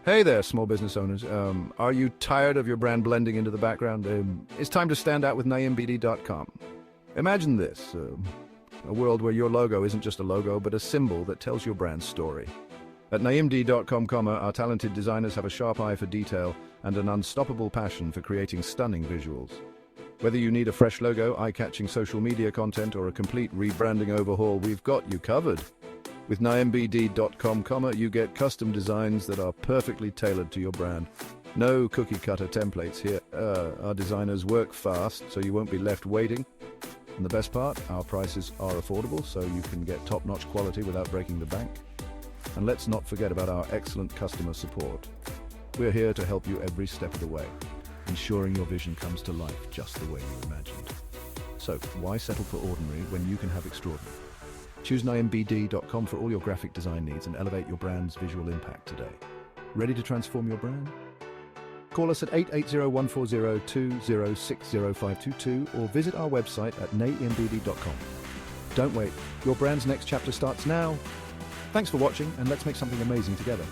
Hey there, small business owners. Are you tired of your brand blending into the background? It's time to stand out with Naeembd.com. Imagine this, a world where your logo isn't just a logo, but a symbol that tells your brand's story. At Naeembd.com, our talented designers have a sharp eye for detail and an unstoppable passion for creating stunning visuals. Whether you need a fresh logo, eye-catching social media content, or a complete rebranding overhaul, we've got you covered. With Naeembd.com, you get custom designs that are perfectly tailored to your brand. No cookie-cutter templates here. Our designers work fast, so you won't be left waiting. And the best part, our prices are affordable, so you can get top-notch quality without breaking the bank. And let's not forget about our excellent customer support. We're here to help you every step of the way, ensuring your vision comes to life just the way you imagined. So, why settle for ordinary when you can have extraordinary? Choose Naeembd.com for all your graphic design needs and elevate your brand's visual impact today. Ready to transform your brand? Call us at 880-140-2060522 or visit our website at naeembd.com. Don't wait, your brand's next chapter starts now. Thanks for watching, and let's make something amazing together.